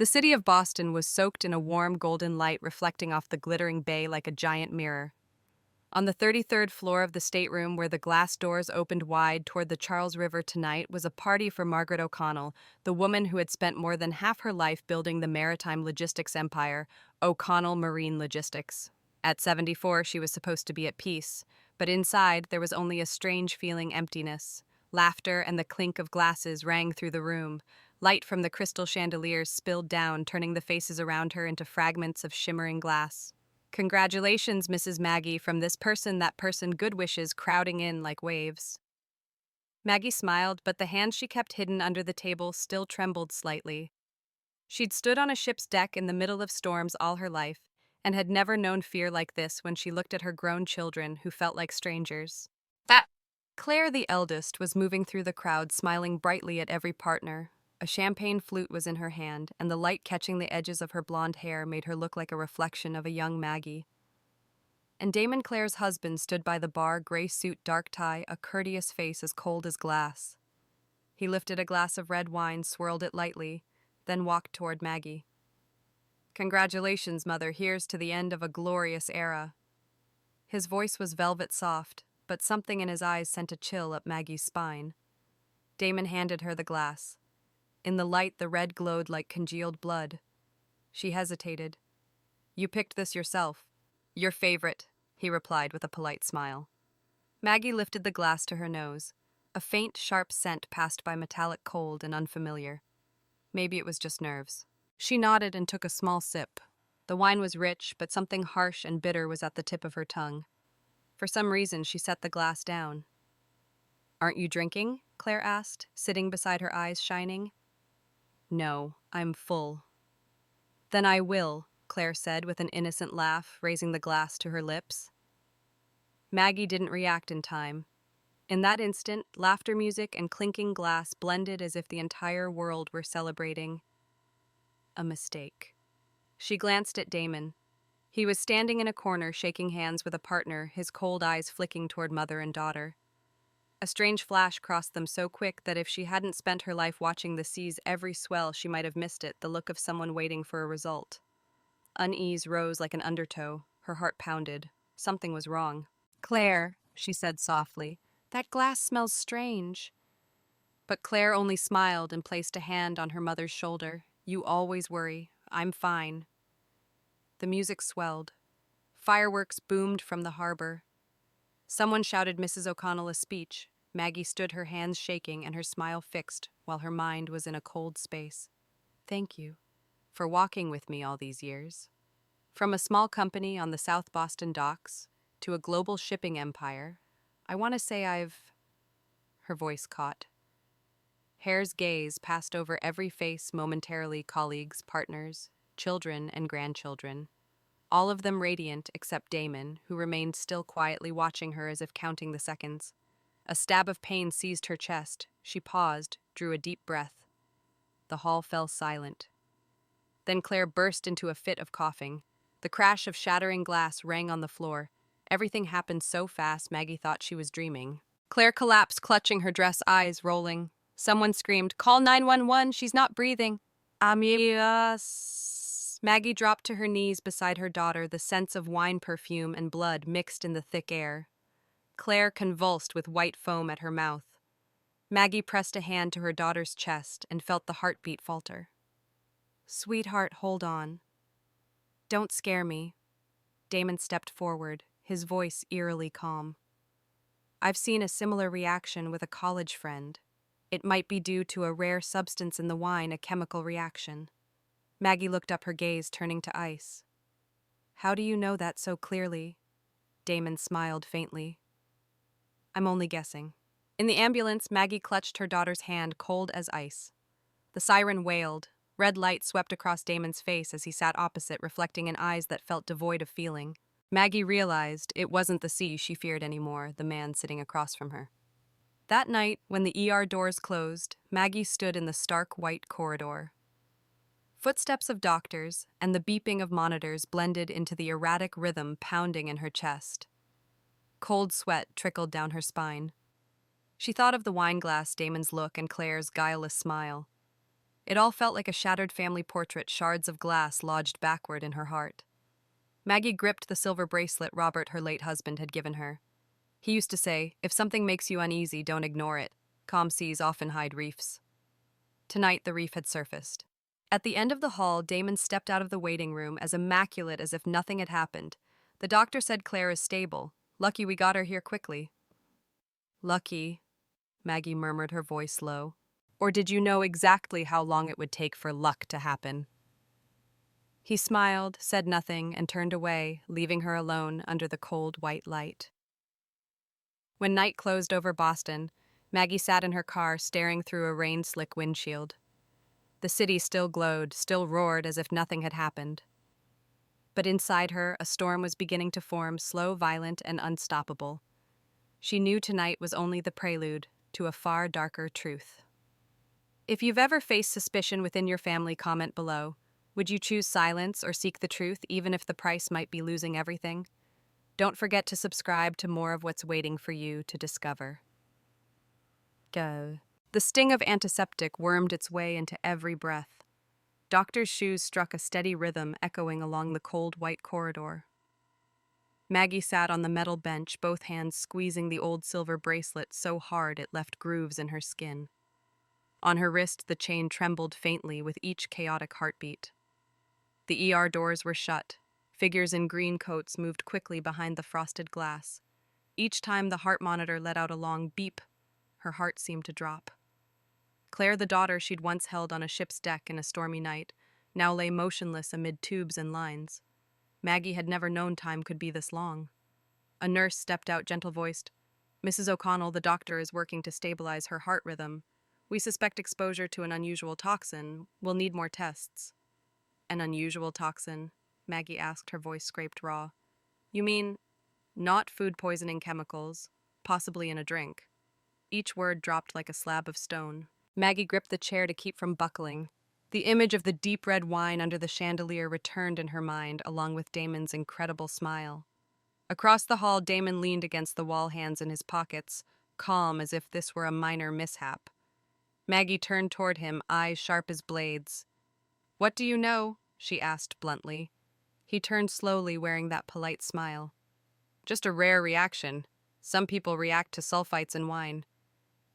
The city of Boston was soaked in a warm golden light reflecting off the glittering bay like a giant mirror. On the 33rd floor of the stateroom where the glass doors opened wide toward the Charles River tonight was a party for Margaret O'Connell, the woman who had spent more than half her life building the maritime logistics empire, O'Connell Marine Logistics. At 74, she was supposed to be at peace, but inside there was only a strange feeling emptiness. Laughter and the clink of glasses rang through the room. Light from the crystal chandeliers spilled down, turning the faces around her into fragments of shimmering glass. "Congratulations, Mrs. Maggie, from this person, that person, good wishes crowding in like waves." Maggie smiled, but the hand she kept hidden under the table still trembled slightly. She'd stood on a ship's deck in the middle of storms all her life, and had never known fear like this when she looked at her grown children who felt like strangers. That Claire, the eldest, was moving through the crowd, smiling brightly at every partner. A champagne flute was in her hand, and the light catching the edges of her blonde hair made her look like a reflection of a young Maggie. And Damon Claire's husband stood by the bar, gray suit, dark tie, a courteous face as cold as glass. He lifted a glass of red wine, swirled it lightly, then walked toward Maggie. "Congratulations, Mother, here's to the end of a glorious era." His voice was velvet soft, but something in his eyes sent a chill up Maggie's spine. Damon handed her the glass. In the light, the red glowed like congealed blood. She hesitated. "You picked this yourself." "Your favorite," he replied with a polite smile. Maggie lifted the glass to her nose. A faint, sharp scent passed by, metallic, cold, and unfamiliar. Maybe it was just nerves. She nodded and took a small sip. The wine was rich, but something harsh and bitter was at the tip of her tongue. For some reason, she set the glass down. "Aren't you drinking?" Claire asked, sitting beside her, eyes shining. "No, I'm full." "Then I will," Claire said with an innocent laugh, raising the glass to her lips. Maggie didn't react in time. In that instant, laughter music and clinking glass blended as if the entire world were celebrating. A mistake. She glanced at Damon. He was standing in a corner, shaking hands with a partner, his cold eyes flicking toward mother and daughter. A strange flash crossed them so quick that if she hadn't spent her life watching the sea's every swell, she might have missed it, the look of someone waiting for a result. Unease rose like an undertow. Her heart pounded. Something was wrong. "Claire," she said softly, "that glass smells strange." But Claire only smiled and placed a hand on her mother's shoulder. "You always worry. I'm fine." The music swelled. Fireworks boomed from the harbor. Someone shouted Mrs. O'Connell a speech. Maggie stood, her hands shaking and her smile fixed, while her mind was in a cold space. "Thank you for walking with me all these years. From a small company on the South Boston docks to a global shipping empire, I want to say I've—" Her voice caught. Hare's gaze passed over every face momentarily, colleagues, partners, children, and grandchildren. All of them radiant except Damon, who remained still, quietly watching her as if counting the seconds. A stab of pain seized her chest. She paused, drew a deep breath. The hall fell silent. Then Claire burst into a fit of coughing. The crash of shattering glass rang on the floor. Everything happened so fast Maggie thought she was dreaming. Claire collapsed, clutching her dress, eyes rolling. Someone screamed, "Call 911, she's not breathing." "Amigas." Maggie dropped to her knees beside her daughter, the scents of wine perfume and blood mixed in the thick air. Claire convulsed with white foam at her mouth. Maggie pressed a hand to her daughter's chest and felt the heartbeat falter. "Sweetheart, hold on. Don't scare me." Damon stepped forward, his voice eerily calm. "I've seen a similar reaction with a college friend. It might be due to a rare substance in the wine, a chemical reaction." Maggie looked up, her gaze turning to ice. "How do you know that so clearly?" Damon smiled faintly. "I'm only guessing." In the ambulance, Maggie clutched her daughter's hand, cold as ice. The siren wailed. Red light swept across Damon's face as he sat opposite, reflecting in eyes that felt devoid of feeling. Maggie realized it wasn't the sea she feared anymore, the man sitting across from her. That night, when the ER doors closed, Maggie stood in the stark white corridor. Footsteps of doctors and the beeping of monitors blended into the erratic rhythm pounding in her chest. Cold sweat trickled down her spine. She thought of the wine glass, Damon's look, and Claire's guileless smile. It all felt like a shattered family portrait, shards of glass lodged backward in her heart. Maggie gripped the silver bracelet Robert, her late husband, had given her. He used to say, "If something makes you uneasy, don't ignore it. Calm seas often hide reefs." Tonight, the reef had surfaced. At the end of the hall, Damon stepped out of the waiting room as immaculate as if nothing had happened. "The doctor said Claire is stable. Lucky we got her here quickly." "Lucky," Maggie murmured, her voice low. "Or did you know exactly how long it would take for luck to happen?" He smiled, said nothing, and turned away, leaving her alone under the cold white light. When night closed over Boston, Maggie sat in her car staring through a rain-slick windshield. The city still glowed, still roared as if nothing had happened. But inside her, a storm was beginning to form, slow, violent, and unstoppable. She knew tonight was only the prelude to a far darker truth. If you've ever faced suspicion within your family, comment below. Would you choose silence or seek the truth, even if the price might be losing everything? Don't forget to subscribe to more of what's waiting for you to discover. Go. The sting of antiseptic wormed its way into every breath. Doctor's shoes struck a steady rhythm echoing along the cold white corridor. Maggie sat on the metal bench, both hands squeezing the old silver bracelet so hard it left grooves in her skin. On her wrist, the chain trembled faintly with each chaotic heartbeat. The ER doors were shut. Figures in green coats moved quickly behind the frosted glass. Each time the heart monitor let out a long beep, her heart seemed to drop. Claire, the daughter she'd once held on a ship's deck in a stormy night, now lay motionless amid tubes and lines. Maggie had never known time could be this long. A nurse stepped out, gentle-voiced. "Mrs. O'Connell, the doctor is working to stabilize her heart rhythm. We suspect exposure to an unusual toxin. We'll need more tests." "An unusual toxin?" Maggie asked, her voice scraped raw. "You mean, not food poisoning chemicals, possibly in a drink?" Each word dropped like a slab of stone. Maggie gripped the chair to keep from buckling. The image of the deep red wine under the chandelier returned in her mind, along with Damon's incredible smile. Across the hall, Damon leaned against the wall, hands in his pockets, calm as if this were a minor mishap. Maggie turned toward him, eyes sharp as blades. "What do you know?" she asked bluntly. He turned slowly, wearing that polite smile. "Just a rare reaction. Some people react to sulfites in wine.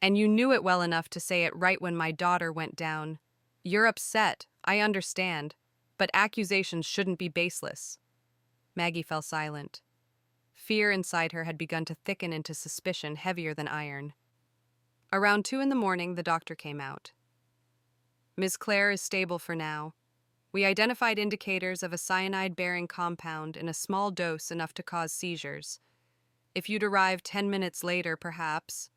And you knew it well enough to say it right when my daughter went down. You're upset, I understand, but accusations shouldn't be baseless." Maggie fell silent. Fear inside her had begun to thicken into suspicion heavier than iron. Around 2 a.m, the doctor came out. "Ms. Claire is stable for now. We identified indicators of a cyanide-bearing compound in a small dose enough to cause seizures. If you'd arrived 10 minutes later, perhaps—"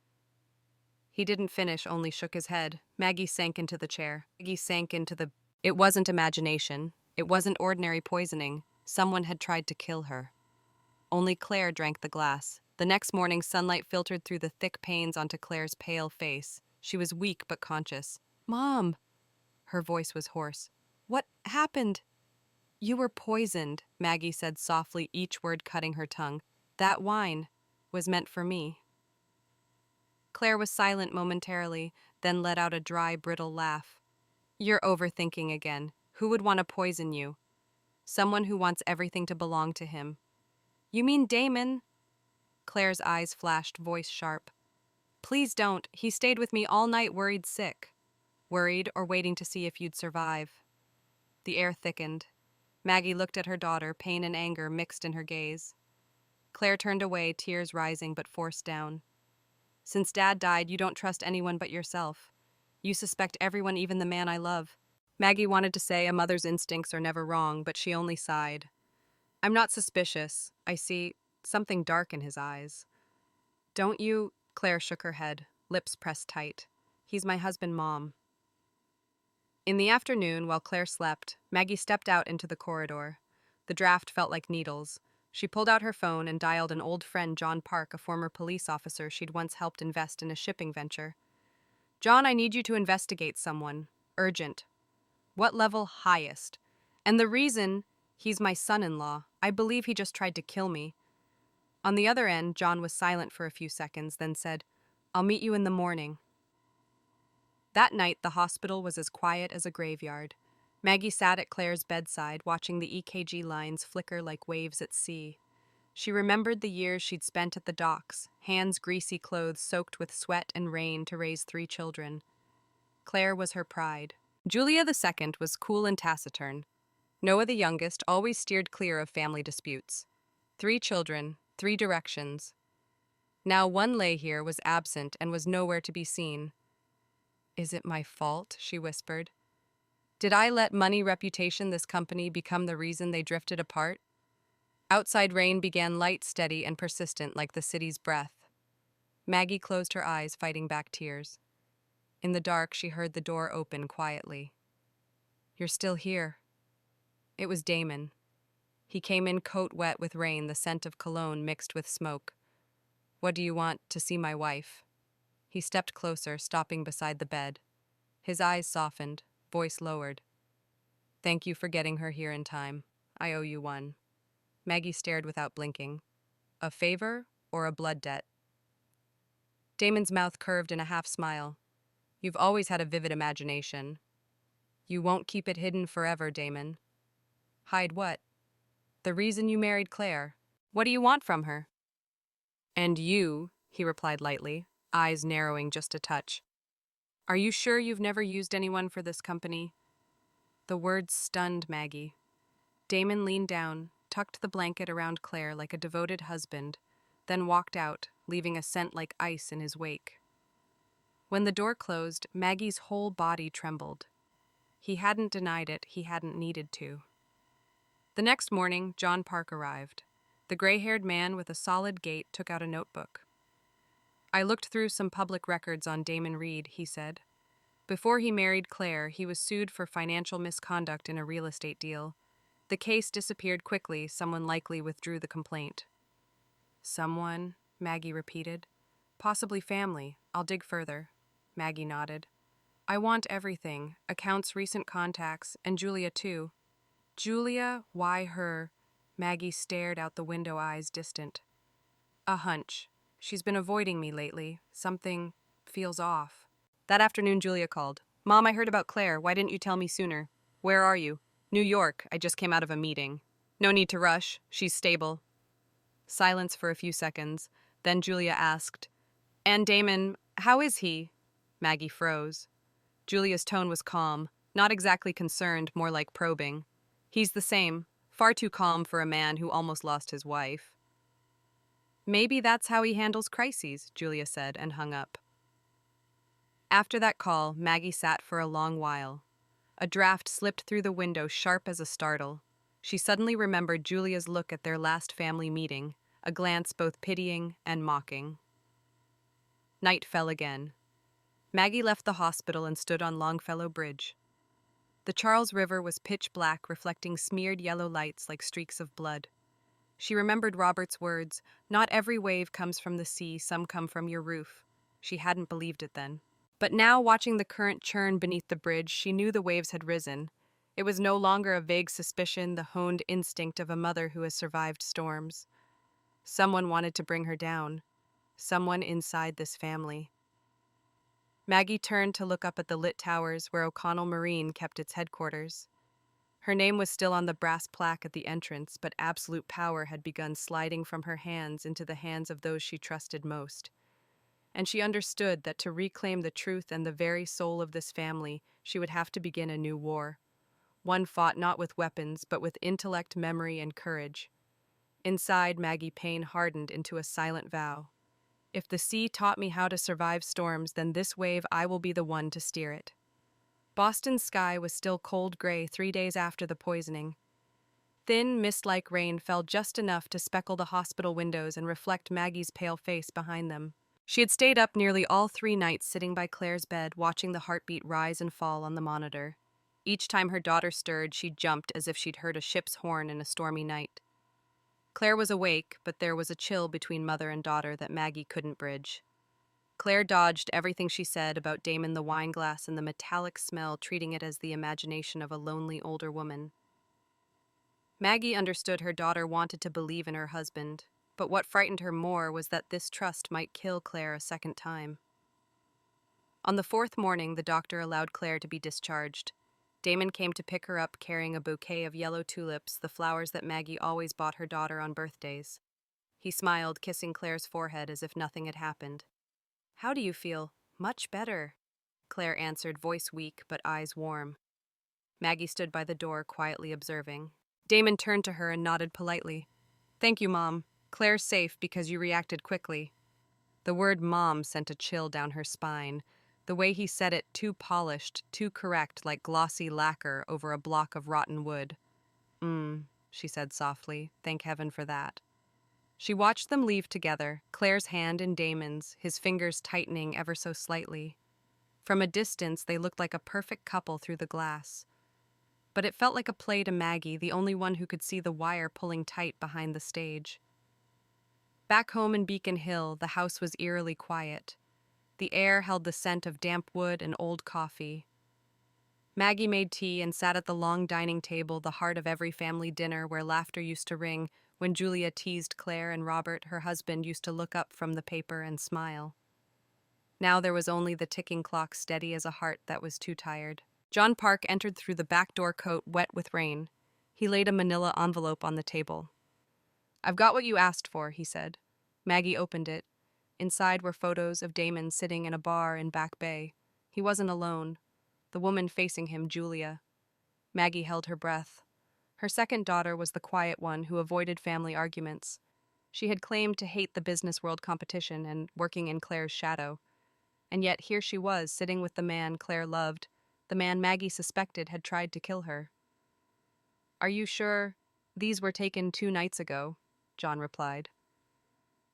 He didn't finish, only shook his head. Maggie sank into the chair. It wasn't imagination. It wasn't ordinary poisoning. Someone had tried to kill her. Only Claire drank the glass. The next morning, sunlight filtered through the thick panes onto Claire's pale face. She was weak but conscious. "Mom!" Her voice was hoarse. "What happened?" "You were poisoned," Maggie said softly, each word cutting her tongue. "That wine was meant for me." Claire was silent momentarily, then let out a dry, brittle laugh. "You're overthinking again. Who would want to poison you? Someone who wants everything to belong to him." "You mean Damon?" Claire's eyes flashed, voice sharp. "Please don't. He stayed with me all night, worried sick." "Worried or waiting to see if you'd survive." The air thickened. Maggie looked at her daughter, pain and anger mixed in her gaze. Claire turned away, tears rising but forced down. "Since Dad died, you don't trust anyone but yourself. You suspect everyone, even the man I love." Maggie wanted to say a mother's instincts are never wrong, but she only sighed. "I'm not suspicious. I see something dark in his eyes." "Don't you?" Claire shook her head, lips pressed tight. "He's my husband, Mom." In the afternoon, while Claire slept, Maggie stepped out into the corridor. The draft felt like needles. She pulled out her phone and dialed an old friend, John Park, a former police officer she'd once helped invest in a shipping venture. "John, I need you to investigate someone. Urgent." "What level?" "Highest. And the reason, he's my son-in-law. I believe he just tried to kill me." On the other end, John was silent for a few seconds, then said, "I'll meet you in the morning." That night, the hospital was as quiet as a graveyard. Maggie sat at Claire's bedside, watching the EKG lines flicker like waves at sea. She remembered the years she'd spent at the docks, hands greasy, clothes soaked with sweat and rain to raise 3 children. Claire was her pride. Julia the second was cool and taciturn. Noah the youngest always steered clear of family disputes. 3 children, 3 directions. Now one lay here was absent and was nowhere to be seen. "Is it my fault?" she whispered. "Did I let money, reputation, this company become the reason they drifted apart?" Outside rain began light, steady, and persistent like the city's breath. Maggie closed her eyes, fighting back tears. In the dark, she heard the door open quietly. "You're still here." It was Damon. He came in coat wet with rain, the scent of cologne mixed with smoke. "What do you want? To see my wife?" He stepped closer, stopping beside the bed. His eyes softened, voice lowered. "Thank you for getting her here in time. I owe you one." Maggie stared without blinking. A favor or a blood debt? Damon's mouth curved in a half smile. "You've always had a vivid imagination." "You won't keep it hidden forever, Damon." "Hide what?" "The reason you married Claire. What do you want from her?" "And you," he replied lightly, eyes narrowing just a touch. "Are you sure you've never used anyone for this company?" The words stunned Maggie. Damon leaned down, tucked the blanket around Claire like a devoted husband, then walked out, leaving a scent like ice in his wake. When the door closed, Maggie's whole body trembled. He hadn't denied it, he hadn't needed to. The next morning, John Park arrived. The gray-haired man with a solid gait took out a notebook. "I looked through some public records on Damon Reed," he said. "Before he married Claire, he was sued for financial misconduct in a real estate deal. The case disappeared quickly, someone likely withdrew the complaint." "Someone," Maggie repeated. "Possibly family. I'll dig further." Maggie nodded. "I want everything, accounts, recent contacts, and Julia too." "Julia? Why her?" Maggie stared out the window, eyes distant. "A hunch. She's been avoiding me lately. Something feels off." That afternoon, Julia called. "Mom, I heard about Claire. Why didn't you tell me sooner?" "Where are you?" "New York. I just came out of a meeting." "No need to rush. She's stable." Silence for a few seconds. Then Julia asked, "And Damon, how is he?" Maggie froze. Julia's tone was calm, not exactly concerned, more like probing. "He's the same. Far too calm for a man who almost lost his wife." "Maybe that's how he handles crises," Julia said, and hung up. After that call, Maggie sat for a long while. A draft slipped through the window, sharp as a startle. She suddenly remembered Julia's look at their last family meeting, a glance both pitying and mocking. Night fell again. Maggie left the hospital and stood on Longfellow Bridge. The Charles River was pitch black, reflecting smeared yellow lights like streaks of blood. She remembered Robert's words, "Not every wave comes from the sea, some come from your roof." She hadn't believed it then. But now, watching the current churn beneath the bridge, she knew the waves had risen. It was no longer a vague suspicion, the honed instinct of a mother who has survived storms. Someone wanted to bring her down. Someone inside this family. Maggie turned to look up at the lit towers where O'Connell Marine kept its headquarters. Her name was still on the brass plaque at the entrance, but absolute power had begun sliding from her hands into the hands of those she trusted most. And she understood that to reclaim the truth and the very soul of this family, she would have to begin a new war. One fought not with weapons, but with intellect, memory, and courage. Inside, Maggie Payne hardened into a silent vow. "If the sea taught me how to survive storms, then this wave I will be the one to steer it." Boston's sky was still cold gray 3 days after the poisoning. Thin, mist-like rain fell just enough to speckle the hospital windows and reflect Maggie's pale face behind them. She had stayed up nearly all 3 nights sitting by Claire's bed, watching the heartbeat rise and fall on the monitor. Each time her daughter stirred, she jumped as if she'd heard a ship's horn in a stormy night. Claire was awake, but there was a chill between mother and daughter that Maggie couldn't bridge. Claire dodged everything she said about Damon the wineglass and the metallic smell, treating it as the imagination of a lonely older woman. Maggie understood her daughter wanted to believe in her husband, but what frightened her more was that this trust might kill Claire a second time. On the fourth morning, the doctor allowed Claire to be discharged. Damon came to pick her up carrying a bouquet of yellow tulips, the flowers that Maggie always bought her daughter on birthdays. He smiled, kissing Claire's forehead as if nothing had happened. "How do you feel?" "Much better," Claire answered, voice weak but eyes warm. Maggie stood by the door, quietly observing. Damon turned to her and nodded politely. "Thank you, Mom. Claire's safe because you reacted quickly." The word Mom sent a chill down her spine. The way he said it, too polished, too correct, like glossy lacquer over a block of rotten wood. She said softly. Thank heaven for that. She watched them leave together, Claire's hand in Damon's, his fingers tightening ever so slightly. From a distance, they looked like a perfect couple through the glass. But it felt like a play to Maggie, the only one who could see the wire pulling tight behind the stage. Back home in Beacon Hill, the house was eerily quiet. The air held the scent of damp wood and old coffee. Maggie made tea and sat at the long dining table, the heart of every family dinner where laughter used to ring when Julia teased Claire and Robert, her husband, used to look up from the paper and smile. Now there was only the ticking clock, steady as a heart that was too tired. John Park entered through the back door, coat wet with rain. He laid a manila envelope on the table. "I've got what you asked for," he said. Maggie opened it. Inside were photos of Damon sitting in a bar in Back Bay. He wasn't alone. The woman facing him, Julia. Maggie held her breath. Her second daughter was the quiet one who avoided family arguments. She had claimed to hate the business world competition and working in Claire's shadow. And yet here she was, sitting with the man Claire loved, the man Maggie suspected had tried to kill her. "Are you sure? These were taken 2 nights ago," John replied.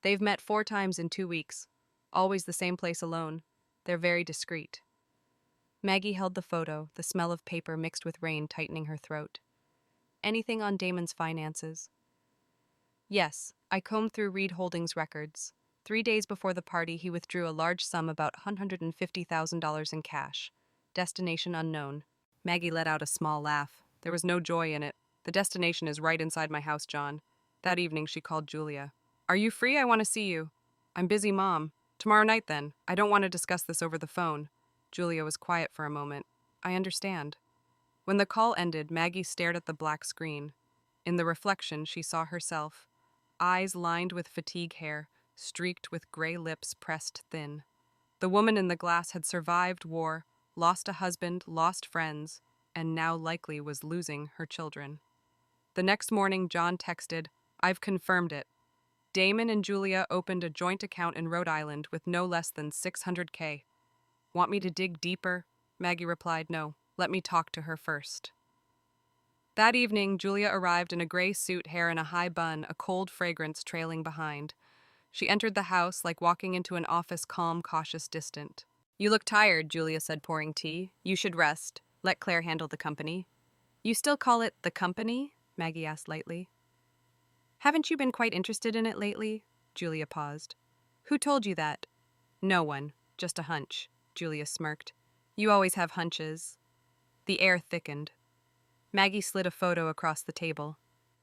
"They've met 4 times in 2 weeks. Always the same place alone. They're very discreet." Maggie held the photo, the smell of paper mixed with rain tightening her throat. "Anything on Damon's finances?" "Yes, I combed through Reed Holdings records. 3 days before the party, he withdrew a large sum, about $150,000 in cash. Destination unknown." Maggie let out a small laugh. There was no joy in it. "The destination is right inside my house, John." That evening she called Julia. "Are you free? I want to see you." "I'm busy, Mom." "Tomorrow night, then. I don't want to discuss this over the phone." Julia was quiet for a moment. "I understand." When the call ended, Maggie stared at the black screen. In the reflection, she saw herself. Eyes lined with fatigue, hair streaked with gray lips pressed thin. The woman in the glass had survived war, lost a husband, lost friends, and now likely was losing her children. The next morning, John texted, "I've confirmed it. Damon and Julia opened a joint account in Rhode Island with no less than $600K. Want me to dig deeper?" Maggie replied, "No, let me talk to her first." That evening, Julia arrived in a gray suit, hair in a high bun, a cold fragrance trailing behind. She entered the house like walking into an office, calm, cautious, distant. "You look tired," Julia said, pouring tea. "You should rest. Let Claire handle the company." "You still call it the company?" Maggie asked lightly. "Haven't you been quite interested in it lately?" Julia paused. "Who told you that?" "No one. Just a hunch." Julia smirked. "You always have hunches." The air thickened. Maggie slid a photo across the table.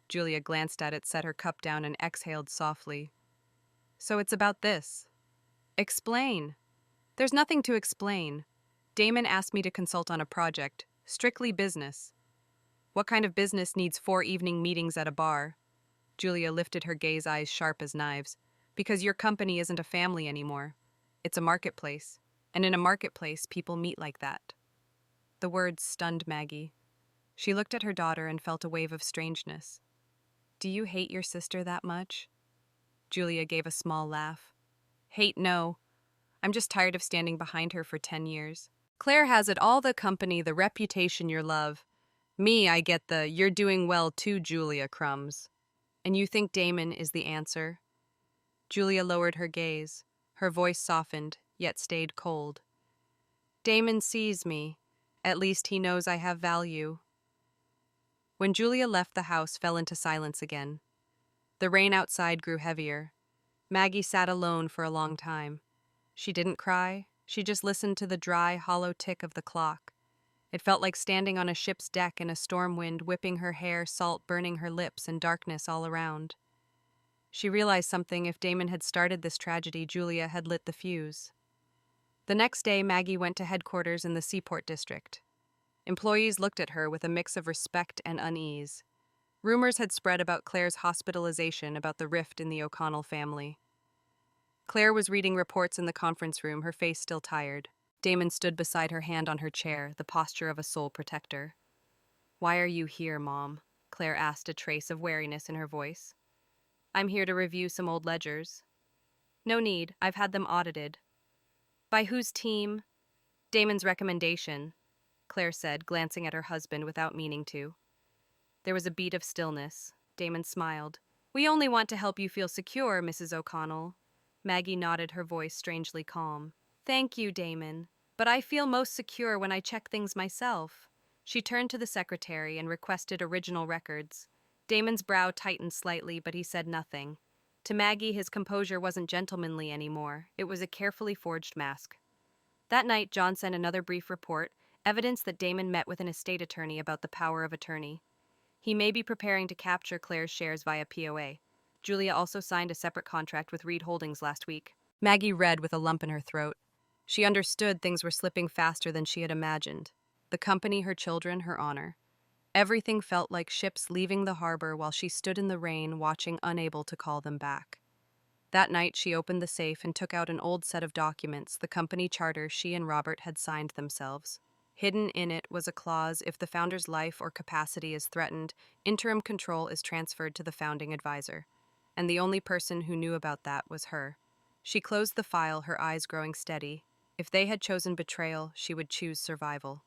Julia glanced at it, set her cup down, and exhaled softly. "So it's about this." "Explain." "There's nothing to explain. Damon asked me to consult on a project. Strictly business." "What kind of business needs 4 evening meetings at a bar?" Julia lifted her gaze, eyes sharp as knives. "Because your company isn't a family anymore. It's a marketplace. And in a marketplace, people meet like that." The words stunned Maggie. She looked at her daughter and felt a wave of strangeness. "Do you hate your sister that much?" Julia gave a small laugh. "Hate, no. I'm just tired of standing behind her for 10 years. Claire has it all, the company, the reputation, your love. Me, I get the 'you're doing well too, Julia' crumbs. And you think Damon is the answer?" Julia lowered her gaze. Her voice softened, yet stayed cold. "Damon sees me. At least he knows I have value." When Julia left, the house fell into silence again. The rain outside grew heavier. Maggie sat alone for a long time. She didn't cry. She just listened to the dry, hollow tick of the clock. It felt like standing on a ship's deck in a storm wind, whipping her hair, salt burning her lips, and darkness all around. She realized something. If Damon had started this tragedy, Julia had lit the fuse. The next day, Maggie went to headquarters in the Seaport District. Employees looked at her with a mix of respect and unease. Rumors had spread about Claire's hospitalization about the rift in the O'Connell family. Claire was reading reports in the conference room, her face still tired. Damon stood beside her, hand on her chair, the posture of a sole protector. "Why are you here, Mom?" Claire asked, a trace of wariness in her voice. "I'm here to review some old ledgers." "No need, I've had them audited." "By whose team?" "Damon's recommendation," Claire said, glancing at her husband without meaning to. There was a beat of stillness. Damon smiled. "We only want to help you feel secure, Mrs. O'Connell." Maggie nodded, her voice strangely calm. "Thank you, Damon. But I feel most secure when I check things myself." She turned to the secretary and requested original records. Damon's brow tightened slightly, but he said nothing. To Maggie, his composure wasn't gentlemanly anymore. It was a carefully forged mask. That night, John sent another brief report, evidence that Damon met with an estate attorney about the power of attorney. He may be preparing to capture Claire's shares via POA. Julia also signed a separate contract with Reed Holdings last week. Maggie read with a lump in her throat. She understood things were slipping faster than she had imagined. The company, her children, her honor. Everything felt like ships leaving the harbor while she stood in the rain, watching, unable to call them back. That night, she opened the safe and took out an old set of documents, the company charter she and Robert had signed themselves. Hidden in it was a clause: if the founder's life or capacity is threatened, interim control is transferred to the founding advisor. And the only person who knew about that was her. She closed the file, her eyes growing steady. If they had chosen betrayal, she would choose survival.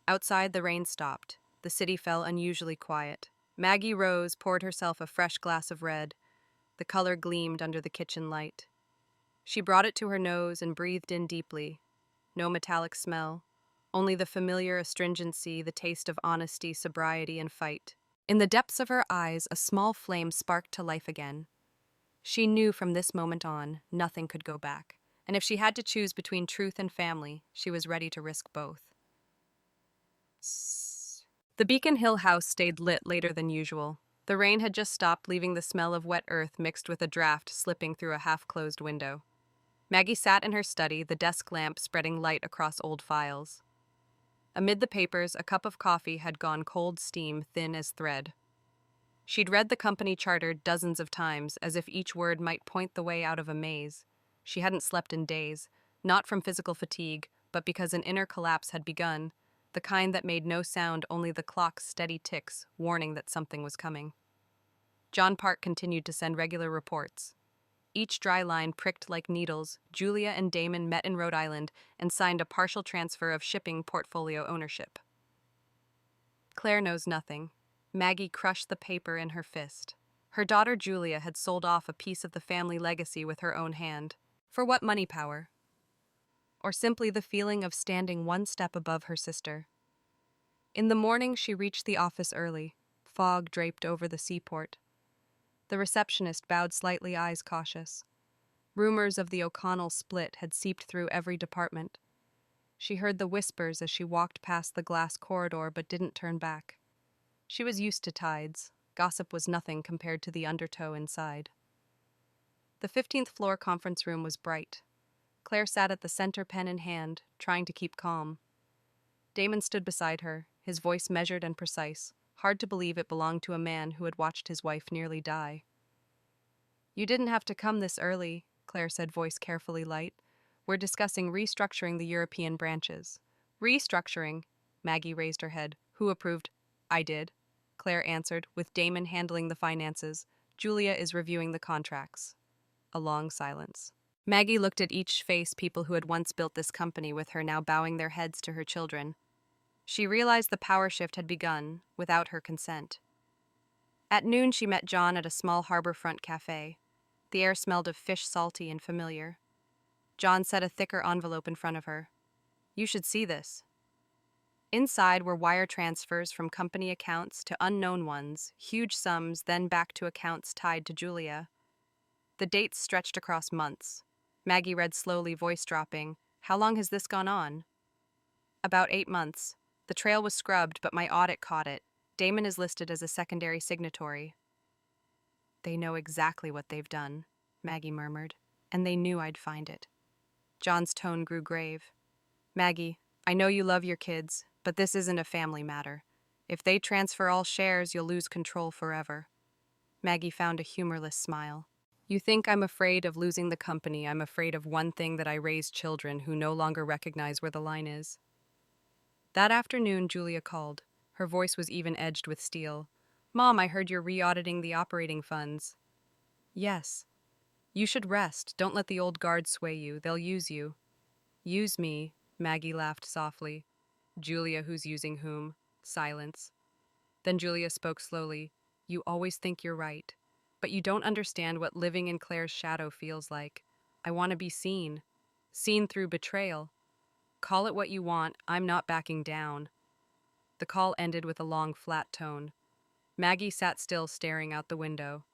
Outside, the rain stopped. The city fell unusually quiet. Maggie rose, poured herself a fresh glass of red. The color gleamed under the kitchen light. She brought it to her nose and breathed in deeply. No metallic smell, only the familiar astringency, the taste of honesty, sobriety, and fight. In the depths of her eyes, a small flame sparked to life again. She knew from this moment on, nothing could go back. And if she had to choose between truth and family, she was ready to risk both. The Beacon Hill house stayed lit later than usual. The rain had just stopped, leaving the smell of wet earth mixed with a draft slipping through a half-closed window. Maggie sat in her study, the desk lamp spreading light across old files. Amid the papers, a cup of coffee had gone cold steam, thin as thread. She'd read the company charter dozens of times, as if each word might point the way out of a maze. She hadn't slept in days, not from physical fatigue, but because an inner collapse had begun, the kind that made no sound, only the clock's steady ticks, warning that something was coming. John Park continued to send regular reports. Each dry line pricked like needles. Julia and Damon met in Rhode Island and signed a partial transfer of shipping portfolio ownership. Claire knows nothing. Maggie crushed the paper in her fist. Her daughter Julia had sold off a piece of the family legacy with her own hand. For what money power? Or simply the feeling of standing one step above her sister. In the morning, she reached the office early. Fog draped over the seaport. The receptionist bowed slightly, eyes cautious. Rumors of the O'Connell split had seeped through every department. She heard the whispers as she walked past the glass corridor but didn't turn back. She was used to tides. Gossip was nothing compared to the undertow inside. The 15th floor conference room was bright. Claire sat at the center, pen in hand, trying to keep calm. Damon stood beside her, his voice measured and precise. Hard to believe it belonged to a man who had watched his wife nearly die. "You didn't have to come this early," Claire said, voice carefully light. "We're discussing restructuring the European branches." "Restructuring?" Maggie raised her head. "Who approved?" "I did," Claire answered, with Damon handling the finances. "Julia is reviewing the contracts." A long silence. Maggie looked at each face, people who had once built this company with her now bowing their heads to her children. She realized the power shift had begun, without her consent. At noon, she met John at a small harborfront cafe. The air smelled of fish, salty and familiar. John set a thicker envelope in front of her. "You should see this." Inside were wire transfers from company accounts to unknown ones, huge sums, then back to accounts tied to Julia. The dates stretched across months. Maggie read slowly, voice dropping. "How long has this gone on?" "About 8 months. The trail was scrubbed, but my audit caught it. Damon is listed as a secondary signatory." "They know exactly what they've done," Maggie murmured, "and they knew I'd find it." John's tone grew grave. Maggie, I know you love your kids, but this isn't a family matter. If they transfer all shares, you'll lose control forever. Maggie found a humorless smile. You think I'm afraid of losing the company. I'm afraid of one thing, that I raise children who no longer recognize where the line is. That afternoon, Julia called. Her voice was even edged with steel. Mom, I heard you're re-auditing the operating funds. Yes. You should rest. Don't let the old guard sway you. They'll use you. Use me, Maggie laughed softly. Julia, who's using whom? Silence. Then Julia spoke slowly. You always think you're right. But you don't understand what living in Claire's shadow feels like. I want to be seen. Seen through betrayal. Call it what you want, I'm not backing down. The call ended with a long, flat tone. Maggie sat still, staring out the window.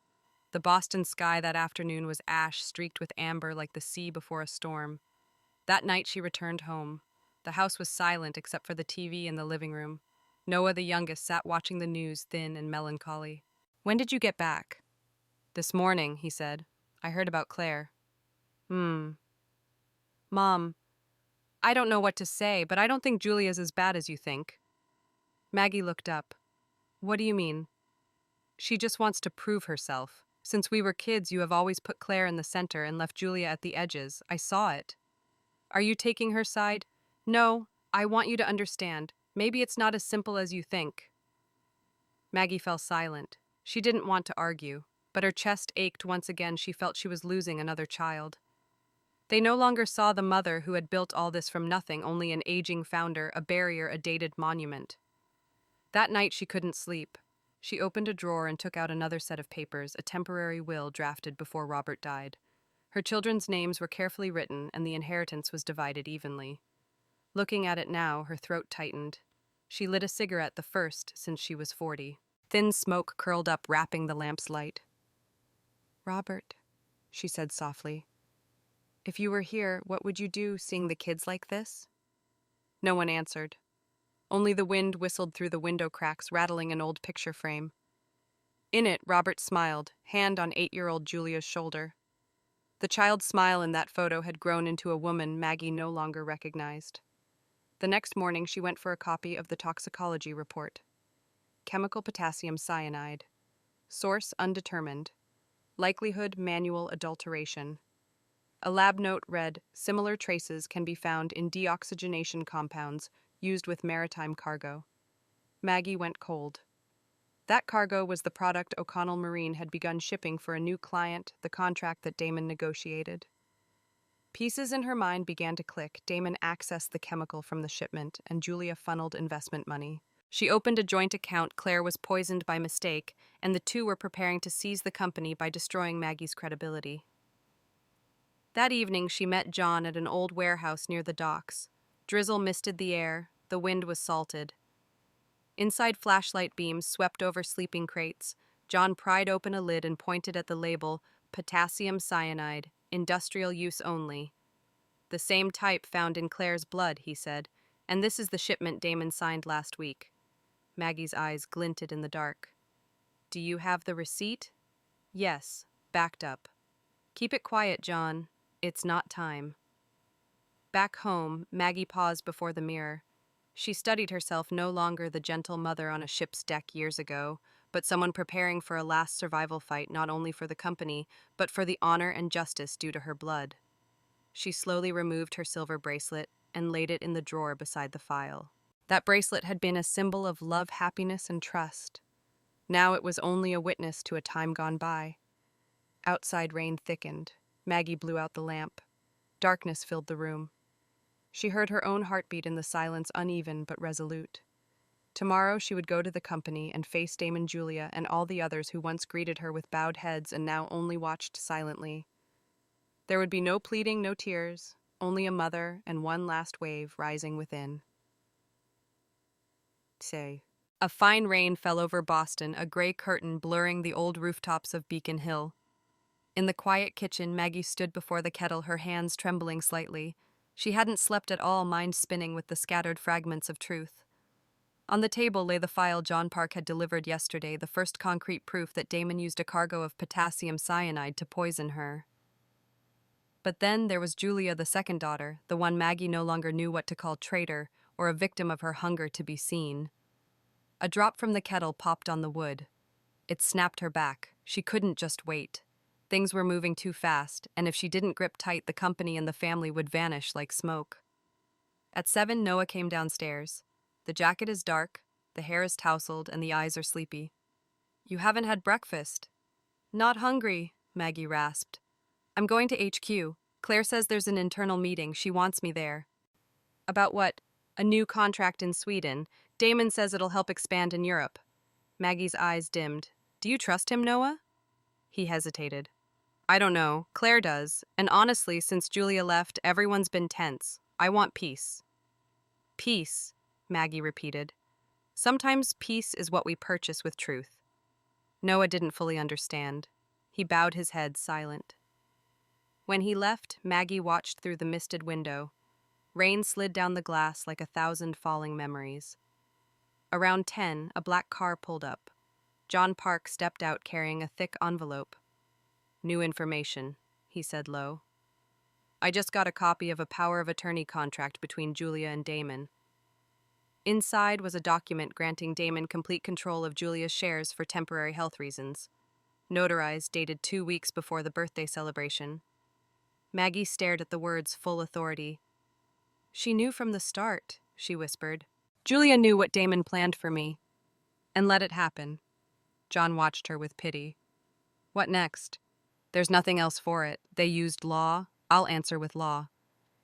The Boston sky that afternoon was ash streaked with amber like the sea before a storm. That night she returned home. The house was silent except for the TV in the living room. Noah, the youngest, sat watching the news, thin and melancholy. When did you get back? This morning, he said. I heard about Claire. Mom, I don't know what to say, but I don't think Julia's as bad as you think. Maggie looked up. What do you mean? She just wants to prove herself. Since we were kids, you have always put Claire in the center and left Julia at the edges. I saw it. Are you taking her side? No, I want you to understand. Maybe it's not as simple as you think. Maggie fell silent. She didn't want to argue, but her chest ached once again. She felt she was losing another child. They no longer saw the mother who had built all this from nothing, only an aging founder, a barrier, a dated monument. That night she couldn't sleep. She opened a drawer and took out another set of papers, a temporary will drafted before Robert died. Her children's names were carefully written, and the inheritance was divided evenly. Looking at it now, her throat tightened. She lit a cigarette, the first since she was 40. Thin smoke curled up, wrapping the lamp's light. Robert, she said softly, if you were here, what would you do, seeing the kids like this? No one answered. Only the wind whistled through the window cracks, rattling an old picture frame. In it, Robert smiled, hand on 8-year-old Julia's shoulder. The child's smile in that photo had grown into a woman Maggie no longer recognized. The next morning, she went for a copy of the toxicology report. Chemical potassium cyanide. Source undetermined. Likelihood manual adulteration. A lab note read, similar traces can be found in deoxygenation compounds used with maritime cargo. Maggie went cold. That cargo was the product O'Connell Marine had begun shipping for a new client, the contract that Damon negotiated. Pieces in her mind began to click. Damon accessed the chemical from the shipment, and Julia funneled investment money. She opened a joint account. Claire was poisoned by mistake, and the two were preparing to seize the company by destroying Maggie's credibility. That evening, she met John at an old warehouse near the docks. Drizzle misted the air. The wind was salted. Inside, flashlight beams swept over sleeping crates. John pried open a lid and pointed at the label, potassium cyanide, industrial use only. The same type found in Claire's blood, he said, and this is the shipment Damon signed last week. Maggie's eyes glinted in the dark. Do you have the receipt? Yes, backed up. Keep it quiet, John. It's not time. Back home, Maggie paused before the mirror. She studied herself, no longer the gentle mother on a ship's deck years ago, but someone preparing for a last survival fight, not only for the company, but for the honor and justice due to her blood. She slowly removed her silver bracelet and laid it in the drawer beside the file. That bracelet had been a symbol of love, happiness, and trust. Now it was only a witness to a time gone by. Outside, rain thickened. Maggie blew out the lamp. Darkness filled the room. She heard her own heartbeat in the silence, uneven but resolute. Tomorrow she would go to the company and face Damon, Julia, and all the others who once greeted her with bowed heads and now only watched silently. There would be no pleading, no tears, only a mother and one last wave rising within. Say. A fine rain fell over Boston, a gray curtain blurring the old rooftops of Beacon Hill. In the quiet kitchen, Maggie stood before the kettle, her hands trembling slightly. She hadn't slept at all, mind spinning with the scattered fragments of truth. On the table lay the file John Park had delivered yesterday, the first concrete proof that Damon used a cargo of potassium cyanide to poison her. But then there was Julia, the second daughter, the one Maggie no longer knew what to call traitor or a victim of her hunger to be seen. A drop from the kettle popped on the wood. It snapped her back. She couldn't just wait. Things were moving too fast, and if she didn't grip tight, the company and the family would vanish like smoke. At 7, Noah came downstairs. The jacket is dark, the hair is tousled, and the eyes are sleepy. "You haven't had breakfast." "Not hungry," Maggie rasped. "I'm going to HQ. Claire says there's an internal meeting. She wants me there." "About what?" "A new contract in Sweden. Damon says it'll help expand in Europe." Maggie's eyes dimmed. "Do you trust him, Noah?" He hesitated. "I don't know. Claire does. And honestly, since Julia left, everyone's been tense. I want peace." "Peace," Maggie repeated. "Sometimes peace is what we purchase with truth." Noah didn't fully understand. He bowed his head, silent. When he left, Maggie watched through the misted window. Rain slid down the glass like 1,000 falling memories. Around 10, a black car pulled up. John Park stepped out carrying a thick envelope. "New information," he said low. "I just got a copy of a power of attorney contract between Julia and Damon." Inside was a document granting Damon complete control of Julia's shares for temporary health reasons. Notarized, dated 2 weeks before the birthday celebration. Maggie stared at the words full authority. "She knew from the start," she whispered. "Julia knew what Damon planned for me. And let it happen." John watched her with pity. "What next?" "There's nothing else for it. They used law. I'll answer with law."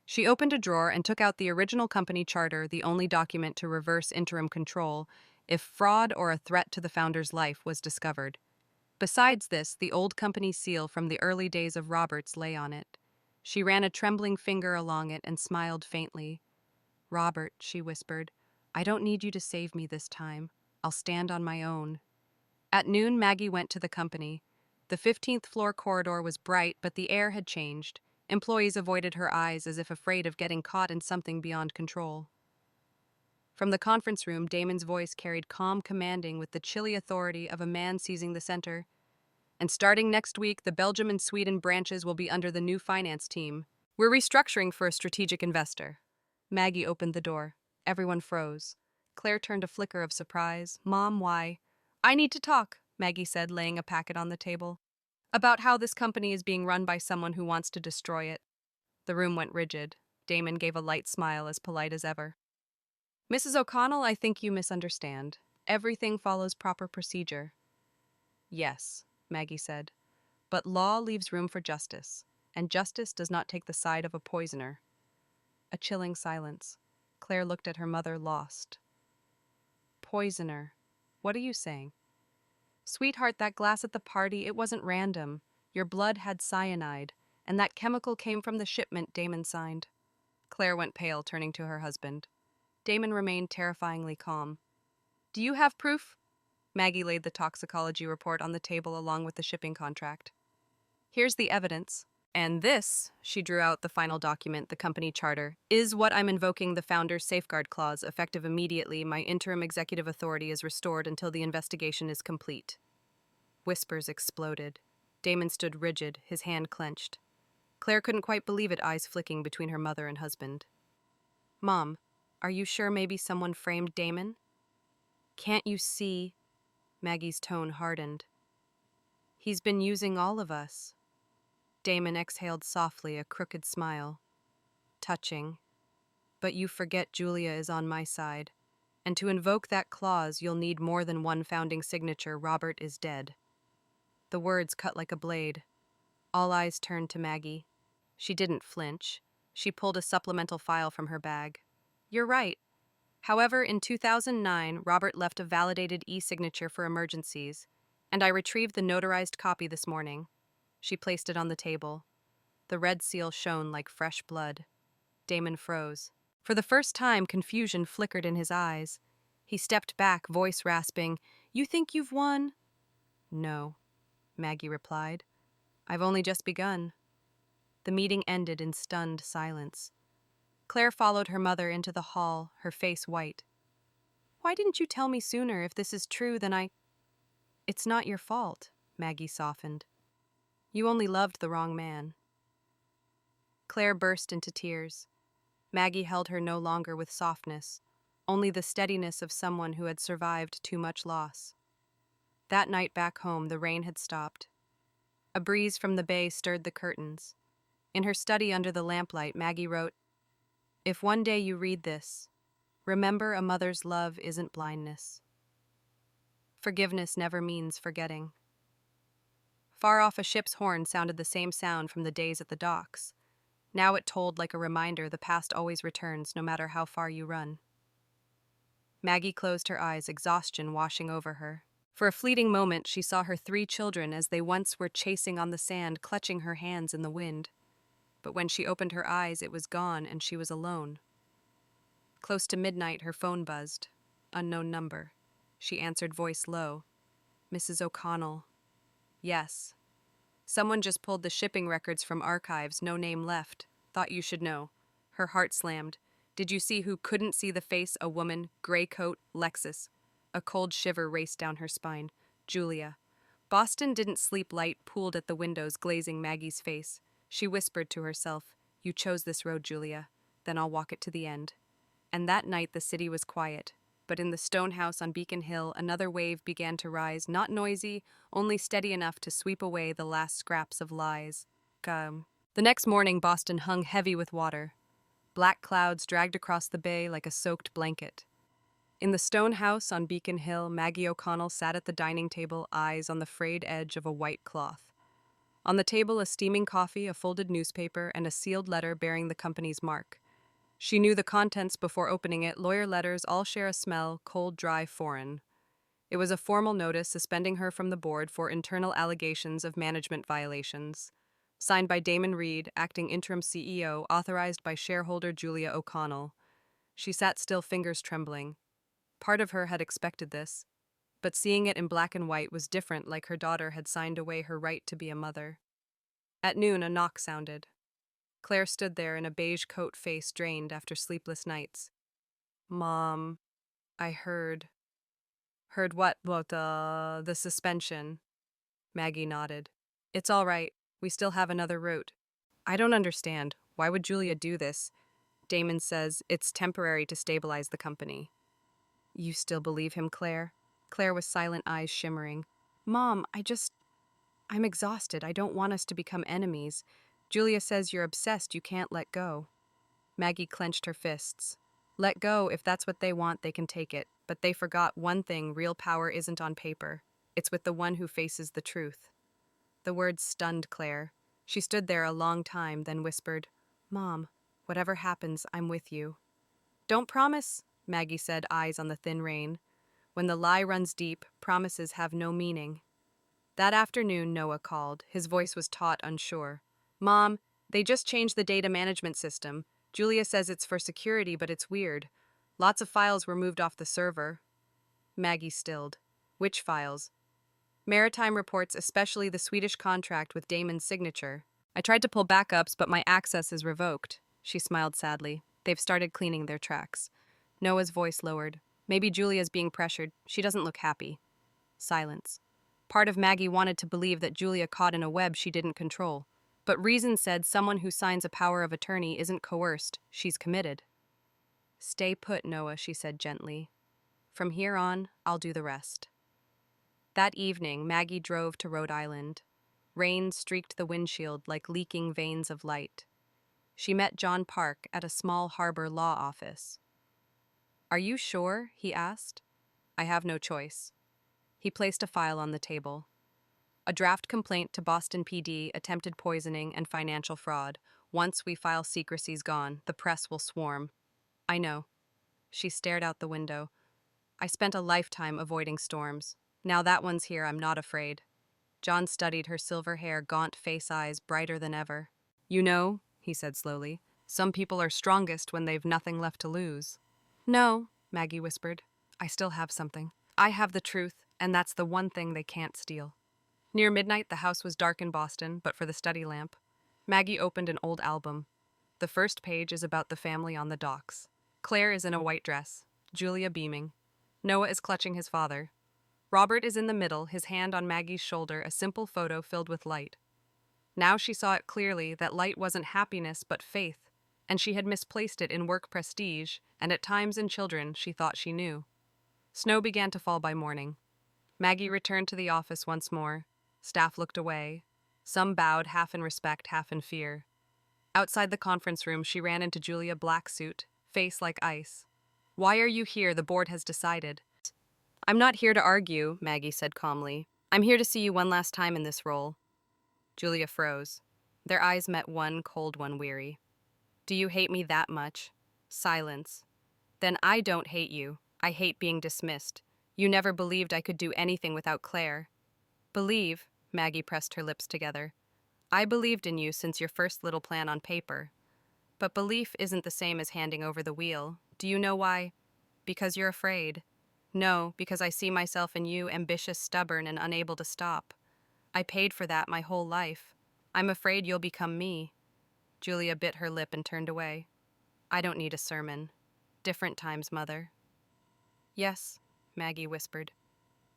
She opened a drawer and took out the original company charter, the only document to reverse interim control if fraud or a threat to the founder's life was discovered. Besides this, the old company seal from the early days of Robert's lay on it. She ran a trembling finger along it and smiled faintly. "Robert," she whispered, "I don't need you to save me this time. I'll stand on my own." At noon, Maggie went to the company. The 15th floor corridor was bright, but the air had changed. Employees avoided her eyes as if afraid of getting caught in something beyond control. From the conference room, Damon's voice carried calm commanding with the chilly authority of a man seizing the center. "And starting next week, the Belgium and Sweden branches will be under the new finance team. We're restructuring for a strategic investor." Maggie opened the door. Everyone froze. Claire turned a flicker of surprise. "Mom, why?" "I need to talk," Maggie said, laying a packet on the table. "About how this company is being run by someone who wants to destroy it." The room went rigid. Damon gave a light smile, as polite as ever. "Mrs. O'Connell, I think you misunderstand. Everything follows proper procedure." "Yes," Maggie said, "but law leaves room for justice, and justice does not take the side of a poisoner." A chilling silence. Claire looked at her mother, lost. "Poisoner. What are you saying?" "Sweetheart, that glass at the party, it wasn't random. Your blood had cyanide, and that chemical came from the shipment Damon signed." Claire went pale, turning to her husband. Damon remained terrifyingly calm. "Do you have proof?" Maggie laid the toxicology report on the table along with the shipping contract. "Here's the evidence. And this," she drew out the final document, the company charter, "is what I'm invoking the founder's safeguard clause, effective immediately. My interim executive authority is restored until the investigation is complete." Whispers exploded. Damon stood rigid, his hand clenched. Claire couldn't quite believe it, eyes flicking between her mother and husband. "Mom, are you sure maybe someone framed Damon?" "Can't you see?" Maggie's tone hardened. "He's been using all of us." Damon exhaled softly, a crooked smile. "Touching. But you forget Julia is on my side. And to invoke that clause, you'll need more than one founding signature. Robert is dead." The words cut like a blade. All eyes turned to Maggie. She didn't flinch. She pulled a supplemental file from her bag. "You're right. However, in 2009, Robert left a validated e-signature for emergencies, and I retrieved the notarized copy this morning." She placed it on the table. The red seal shone like fresh blood. Damon froze. For the first time, confusion flickered in his eyes. He stepped back, voice rasping. "You think you've won?" "No," Maggie replied. "I've only just begun." The meeting ended in stunned silence. Claire followed her mother into the hall, her face white. "Why didn't you tell me sooner? If this is true, then I—" "It's not your fault," Maggie softened. "You only loved the wrong man." Claire burst into tears. Maggie held her no longer with softness, only the steadiness of someone who had survived too much loss. That night back home, the rain had stopped. A breeze from the bay stirred the curtains. In her study under the lamplight, Maggie wrote, "If one day you read this, remember a mother's love isn't blindness. Forgiveness never means forgetting." Far off, a ship's horn sounded the same sound from the days at the docks. Now it tolled like a reminder the past always returns, no matter how far you run. Maggie closed her eyes, exhaustion washing over her. For a fleeting moment, she saw her 3 children as they once were chasing on the sand, clutching her hands in the wind. But when she opened her eyes, it was gone and she was alone. Close to midnight, her phone buzzed. Unknown number. She answered, voice low. "Mrs. O'Connell." "Yes." "Someone just pulled the shipping records from archives, no name left. Thought you should know." Her heart slammed. "Did you see who couldn't see the face? A woman, gray coat, Lexus." A cold shiver raced down her spine. Julia. Boston didn't sleep light pooled at the windows, glazing Maggie's face. She whispered to herself, "You chose this road, Julia. Then I'll walk it to the end." And that night the city was quiet. But in the stone house on Beacon Hill, another wave began to rise, not noisy, only steady enough to sweep away the last scraps of lies. The next morning, Boston hung heavy with water. Black clouds dragged across the bay like a soaked blanket. In the stone house on Beacon Hill, Maggie O'Connell sat at the dining table, eyes on the frayed edge of a white cloth. On the table, a steaming coffee, a folded newspaper, and a sealed letter bearing the company's mark. She knew the contents before opening it. Lawyer letters all share a smell, cold, dry, foreign. It was a formal notice suspending her from the board for internal allegations of management violations. Signed by Damon Reed, acting interim CEO, authorized by shareholder Julia O'Connell. She sat still, fingers trembling. Part of her had expected this, but seeing it in black and white was different, like her daughter had signed away her right to be a mother. At noon, a knock sounded. Claire stood there in a beige coat, face drained after sleepless nights. "Mom, I heard." "Heard what?" "About the suspension." Maggie nodded. "It's all right. We still have another route." "I don't understand. Why would Julia do this?" "Damon says it's temporary to stabilize the company." "You still believe him, Claire?" Claire was silent, eyes shimmering. "Mom, I'm exhausted. I don't want us to become enemies. Julia says you're obsessed, you can't let go." Maggie clenched her fists. "Let go, if that's what they want, they can take it. But they forgot one thing, real power isn't on paper. It's with the one who faces the truth." The words stunned Claire. She stood there a long time, then whispered, "Mom, whatever happens, I'm with you." "Don't promise," Maggie said, eyes on the thin rain. "When the lie runs deep, promises have no meaning." That afternoon, Noah called. His voice was taut, unsure. "Mom, they just changed the data management system. Julia says it's for security, but it's weird. Lots of files were moved off the server." Maggie stilled. "Which files?" "Maritime reports, especially the Swedish contract with Damon's signature. I tried to pull backups, but my access is revoked." She smiled sadly. "They've started cleaning their tracks." Noah's voice lowered. "Maybe Julia's being pressured. She doesn't look happy." Silence. Part of Maggie wanted to believe that Julia caught in a web she didn't control. But reason said someone who signs a power of attorney isn't coerced, she's committed. "Stay put, Noah," she said gently. "From here on, I'll do the rest." That evening, Maggie drove to Rhode Island. Rain streaked the windshield like leaking veins of light. She met John Park at a small harbor law office. "Are you sure?" he asked. "I have no choice." He placed a file on the table. "A draft complaint to Boston PD, attempted poisoning and financial fraud. Once we file, secrecy's gone. The press will swarm." "I know." She stared out the window. "I spent a lifetime avoiding storms. Now that one's here, I'm not afraid." John studied her silver hair, gaunt face, eyes brighter than ever. "You know," he said slowly, "some people are strongest when they've nothing left to lose." "No," Maggie whispered. "I still have something. I have the truth, and that's the one thing they can't steal." Near midnight, the house was dark in Boston, but for the study lamp. Maggie opened an old album. The first page is about the family on the docks. Claire is in a white dress, Julia beaming. Noah is clutching his father. Robert is in the middle, his hand on Maggie's shoulder, a simple photo filled with light. Now she saw it clearly that light wasn't happiness but faith, and she had misplaced it in work prestige, and at times in children she thought she knew. Snow began to fall by morning. Maggie returned to the office once more. Staff looked away. Some bowed, half in respect, half in fear. Outside the conference room, she ran into Julia, black suit, face like ice. "Why are you here? The board has decided." "I'm not here to argue," Maggie said calmly. "I'm here to see you one last time in this role." Julia froze. Their eyes met, one cold, one weary. "Do you hate me that much?" Silence. "Then I don't hate you. I hate being dismissed. You never believed I could do anything without Claire." "Believe?" Maggie pressed her lips together. "I believed in you since your first little plan on paper. But belief isn't the same as handing over the wheel. Do you know why? Because you're afraid. No, because I see myself in you, ambitious, stubborn, and unable to stop. I paid for that my whole life. I'm afraid you'll become me." Julia bit her lip and turned away. "I don't need a sermon. Different times, Mother." "Yes," Maggie whispered,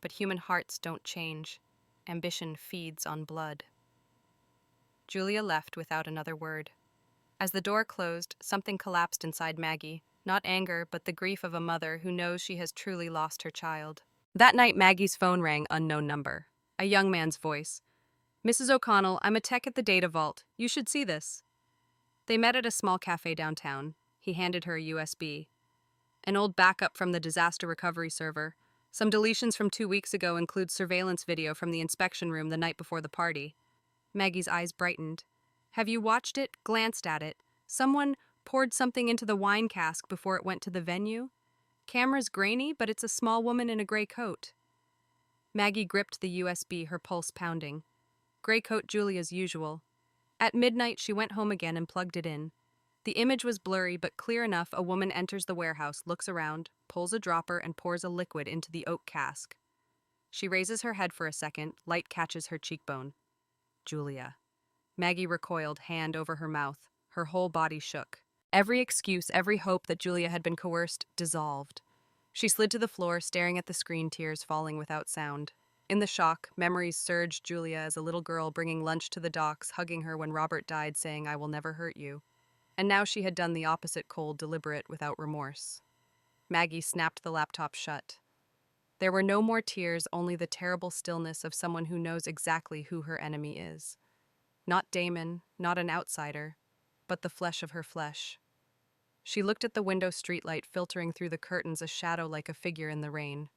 "but human hearts don't change. Ambition feeds on blood." Julia left without another word. As the door closed, something collapsed inside Maggie, not anger, but the grief of a mother who knows she has truly lost her child. That night, Maggie's phone rang, unknown number. A young man's voice. "Mrs. O'Connell, I'm a tech at the data vault. You should see this." They met at a small cafe downtown. He handed her a USB. "An old backup from the disaster recovery server. Some deletions from 2 weeks ago include surveillance video from the inspection room the night before the party." Maggie's eyes brightened. "Have you watched it? Glanced at it? Someone poured something into the wine cask before it went to the venue? Camera's grainy, but it's a small woman in a gray coat." Maggie gripped the USB, her pulse pounding. Gray coat Julia's usual. At midnight, she went home again and plugged it in. The image was blurry but clear enough. A woman enters the warehouse, looks around, pulls a dropper, and pours a liquid into the oak cask. She raises her head for a second, light catches her cheekbone. Julia. Maggie recoiled, hand over her mouth. Her whole body shook. Every excuse, every hope that Julia had been coerced, dissolved. She slid to the floor, staring at the screen, tears falling without sound. In the shock, memories surged. Julia as a little girl, bringing lunch to the docks, hugging her when Robert died, saying, "I will never hurt you." And now she had done the opposite, cold, deliberate, without remorse. Maggie snapped the laptop shut. There were no more tears, only the terrible stillness of someone who knows exactly who her enemy is. Not Damon, not an outsider, but the flesh of her flesh. She looked at the window streetlight filtering through the curtains, a shadow like a figure in the rain.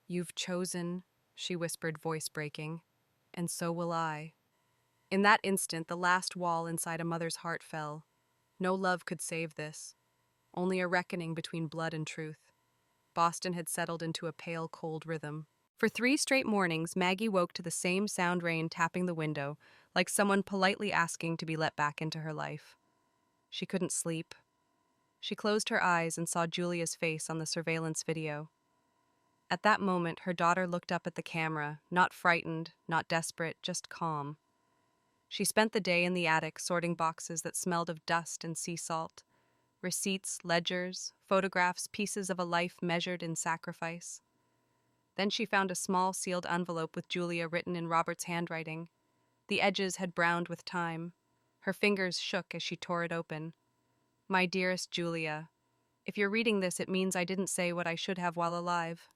"You've chosen," she whispered, voice breaking, "and so will I." In that instant, the last wall inside a mother's heart fell. No love could save this. Only a reckoning between blood and truth. Boston had settled into a pale, cold rhythm. For 3 straight mornings, Maggie woke to the same sound, rain tapping the window, like someone politely asking to be let back into her life. She couldn't sleep. She closed her eyes and saw Julia's face on the surveillance video. At that moment, her daughter looked up at the camera, not frightened, not desperate, just calm. She spent the day in the attic sorting boxes that smelled of dust and sea salt. Receipts, ledgers, photographs, pieces of a life measured in sacrifice. Then she found a small sealed envelope with Julia written in Robert's handwriting. The edges had browned with time. Her fingers shook as she tore it open. "My dearest Julia, if you're reading this, it means I didn't say what I should have while alive.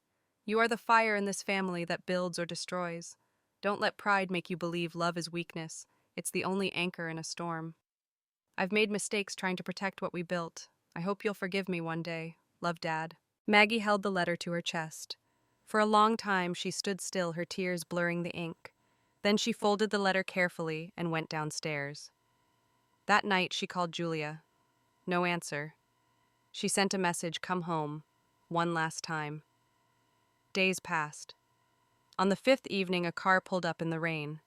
You are the fire in this family that builds or destroys. Don't let pride make you believe love is weakness. It's the only anchor in a storm. I've made mistakes trying to protect what we built. I hope you'll forgive me one day. Love, Dad." Maggie held the letter to her chest. For a long time, she stood still, her tears blurring the ink. Then she folded the letter carefully and went downstairs. That night, she called Julia. No answer. She sent a message, "Come home. One last time." Days passed. On the 5th evening, a car pulled up in the rain.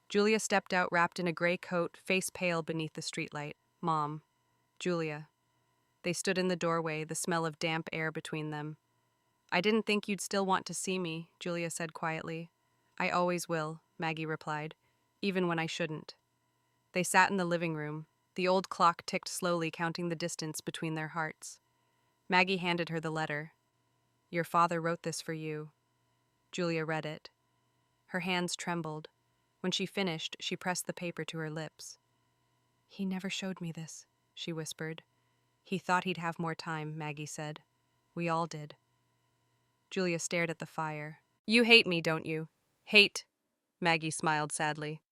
Julia stepped out wrapped in a gray coat, face pale beneath the streetlight. "Mom." "Julia." They stood in the doorway, the smell of damp air between them. "I didn't think you'd still want to see me," Julia said quietly. "I always will," Maggie replied, "even when I shouldn't." They sat in the living room. The old clock ticked slowly, counting the distance between their hearts. Maggie handed her the letter. "Your father wrote this for you." Julia read it. Her hands trembled. When she finished, she pressed the paper to her lips. "He never showed me this," she whispered. "He thought he'd have more time," Maggie said. "We all did." Julia stared at the fire. "You hate me, don't you?" "Hate," Maggie smiled sadly.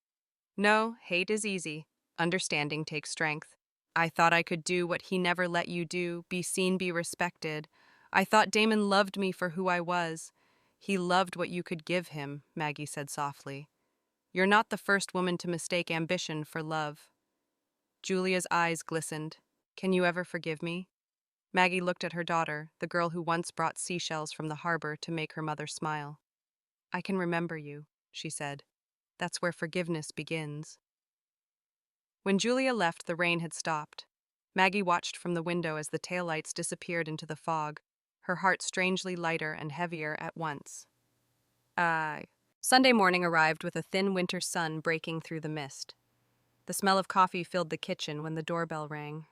"No, hate is easy. Understanding takes strength. I thought I could do what he never let you do, be seen, be respected. I thought Damon loved me for who I was. He loved what you could give him," Maggie said softly. "You're not the first woman to mistake ambition for love." Julia's eyes glistened. "Can you ever forgive me?" Maggie looked at her daughter, the girl who once brought seashells from the harbor to make her mother smile. "I can remember you," she said. "That's where forgiveness begins." When Julia left, the rain had stopped. Maggie watched from the window as the taillights disappeared into the fog, her heart strangely lighter and heavier at once. Sunday morning arrived with a thin winter sun breaking through the mist. The smell of coffee filled the kitchen when the doorbell rang.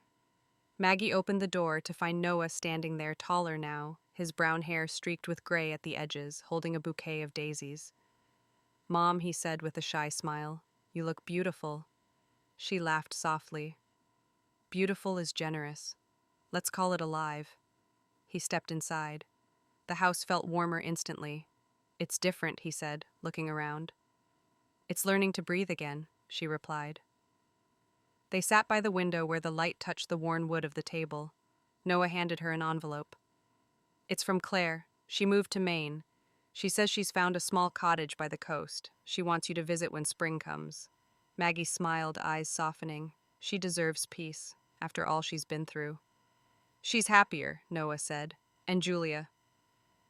Maggie opened the door to find Noah standing there, taller now, his brown hair streaked with gray at the edges, holding a bouquet of daisies. "Mom," he said with a shy smile, "you look beautiful." She laughed softly. "Beautiful is generous. Let's call it alive." He stepped inside. The house felt warmer instantly. "It's different," he said, looking around. "It's learning to breathe again," she replied. They sat by the window where the light touched the worn wood of the table. Noah handed her an envelope. "It's from Claire. She moved to Maine. She says she's found a small cottage by the coast. She wants you to visit when spring comes." Maggie smiled, eyes softening. She deserves peace, after all she's been through. "She's happier," Noah said. "And Julia."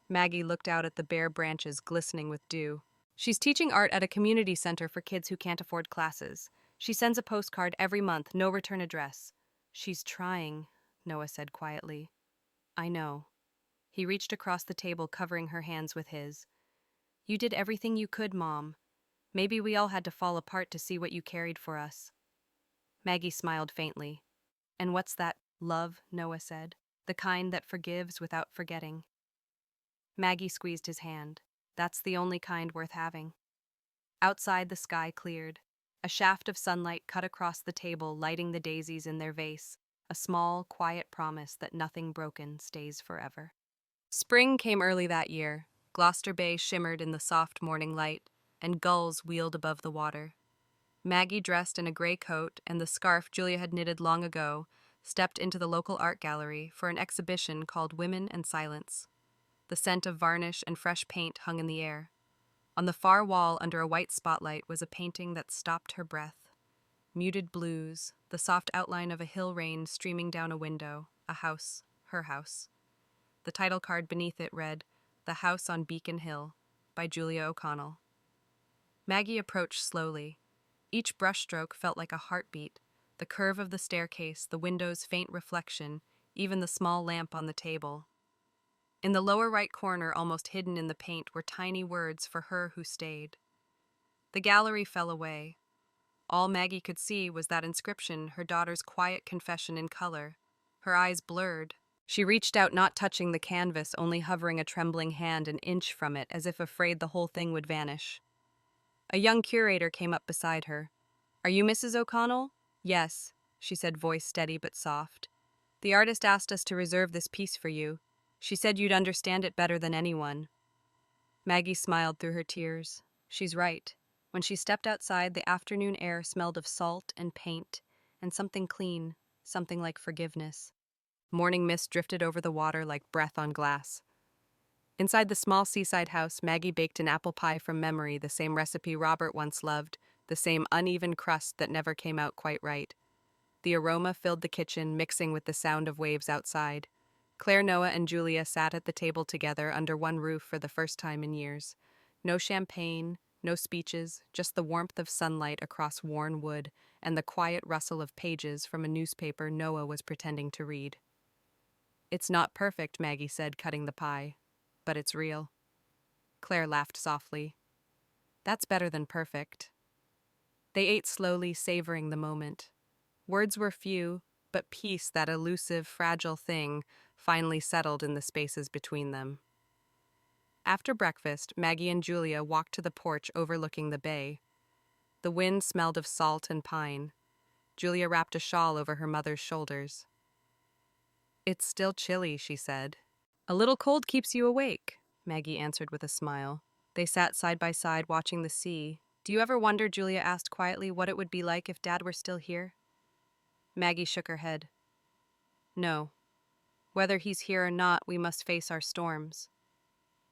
Maggie looked out at the bare branches glistening with dew. "She's teaching art at a community center for kids who can't afford classes. She sends a postcard every month, no return address." "She's trying," Noah said quietly. "I know." He reached across the table, covering her hands with his. "You did everything you could, Mom. Maybe we all had to fall apart to see what you carried for us." Maggie smiled faintly. "And what's that love?" Noah said. "The kind that forgives without forgetting." Maggie squeezed his hand. "That's the only kind worth having." Outside, the sky cleared. A shaft of sunlight cut across the table, lighting the daisies in their vase, a small, quiet promise that nothing broken stays forever. Spring came early that year. Gloucester Bay shimmered in the soft morning light, and gulls wheeled above the water. Maggie, dressed in a gray coat and the scarf Julia had knitted long ago, stepped into the local art gallery for an exhibition called Women and Silence. The scent of varnish and fresh paint hung in the air. On the far wall, under a white spotlight, was a painting that stopped her breath. Muted blues, the soft outline of a hill range streaming down a window, a house, her house. The title card beneath it read, "The House on Beacon Hill," by Julia O'Connell. Maggie approached slowly. Each brushstroke felt like a heartbeat, the curve of the staircase, the window's faint reflection, even the small lamp on the table. In the lower right corner, almost hidden in the paint, were tiny words for her who stayed. The gallery fell away. All Maggie could see was that inscription, her daughter's quiet confession in color. Her eyes blurred. She reached out, not touching the canvas, only hovering a trembling hand an inch from it, as if afraid the whole thing would vanish. A young curator came up beside her. "Are you Mrs. O'Connell?" "Yes," she said, voice steady but soft. "The artist asked us to reserve this piece for you. She said you'd understand it better than anyone." Maggie smiled through her tears. She's right. When she stepped outside, the afternoon air smelled of salt and paint, and something clean, something like forgiveness. Morning mist drifted over the water like breath on glass. Inside the small seaside house, Maggie baked an apple pie from memory, the same recipe Robert once loved, the same uneven crust that never came out quite right. The aroma filled the kitchen, mixing with the sound of waves outside. Claire, Noah, and Julia sat at the table together under one roof for the first time in years. No champagne, no speeches, just the warmth of sunlight across worn wood and the quiet rustle of pages from a newspaper Noah was pretending to read. "It's not perfect," Maggie said, cutting the pie, "but it's real." Claire laughed softly. "That's better than perfect." They ate slowly, savoring the moment. Words were few, but peace, that elusive, fragile thing, finally settled in the spaces between them. After breakfast, Maggie and Julia walked to the porch overlooking the bay. The wind smelled of salt and pine. Julia wrapped a shawl over her mother's shoulders. "It's still chilly," she said. "A little cold keeps you awake," Maggie answered with a smile. They sat side by side watching the sea. "Do you ever wonder," Julia asked quietly, "what it would be like if Dad were still here?" Maggie shook her head. "No. Whether he's here or not, we must face our storms.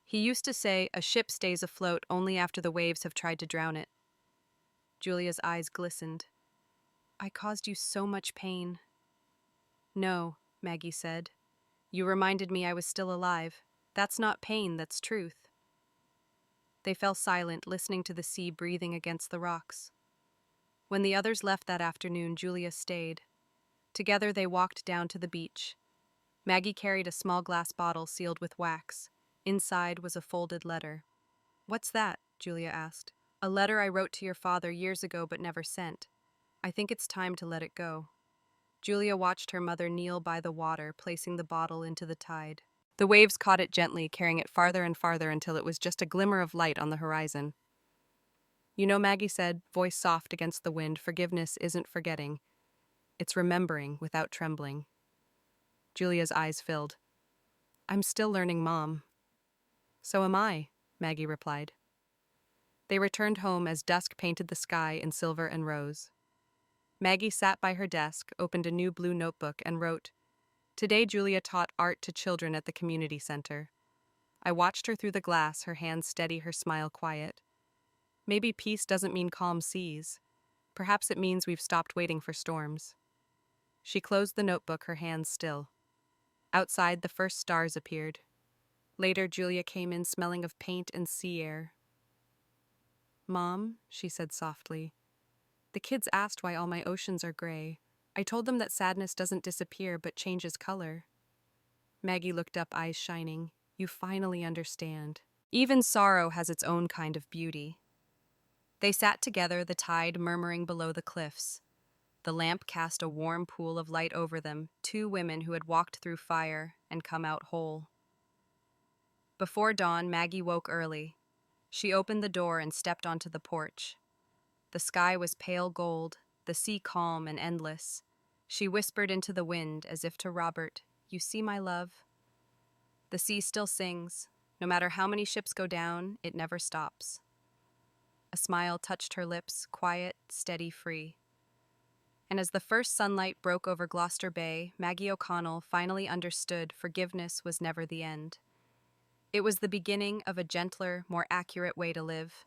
He used to say a ship stays afloat only after the waves have tried to drown it." Julia's eyes glistened. "I caused you so much pain." "No," Maggie said. "You reminded me I was still alive. That's not pain, that's truth." They fell silent, listening to the sea breathing against the rocks. When the others left that afternoon, Julia stayed. Together they walked down to the beach. Maggie carried a small glass bottle sealed with wax. Inside was a folded letter. "What's that?" Julia asked. "A letter I wrote to your father years ago but never sent. I think it's time to let it go." Julia watched her mother kneel by the water, placing the bottle into the tide. The waves caught it gently, carrying it farther and farther until it was just a glimmer of light on the horizon. "You know," Maggie said, voice soft against the wind, "forgiveness isn't forgetting. It's remembering without trembling." Julia's eyes filled. "I'm still learning, Mom." "So am I," Maggie replied. They returned home as dusk painted the sky in silver and rose. Maggie sat by her desk, opened a new blue notebook, and wrote, "Today Julia taught art to children at the community center. I watched her through the glass, her hands steady, her smile quiet. Maybe peace doesn't mean calm seas. Perhaps it means we've stopped waiting for storms." She closed the notebook, her hands still. Outside, the first stars appeared. Later, Julia came in smelling of paint and sea air. "Mom," she said softly, "the kids asked why all my oceans are gray. I told them that sadness doesn't disappear but changes color." Maggie looked up, eyes shining. "You finally understand. Even sorrow has its own kind of beauty." They sat together, the tide murmuring below the cliffs. The lamp cast a warm pool of light over them, two women who had walked through fire and come out whole. Before dawn, Maggie woke early. She opened the door and stepped onto the porch. The sky was pale gold, the sea calm and endless. She whispered into the wind as if to Robert, "You see, my love? The sea still sings. No matter how many ships go down, it never stops." A smile touched her lips, quiet, steady, free. And as the first sunlight broke over Gloucester Bay, Maggie O'Connell finally understood forgiveness was never the end. It was the beginning of a gentler, more accurate way to live.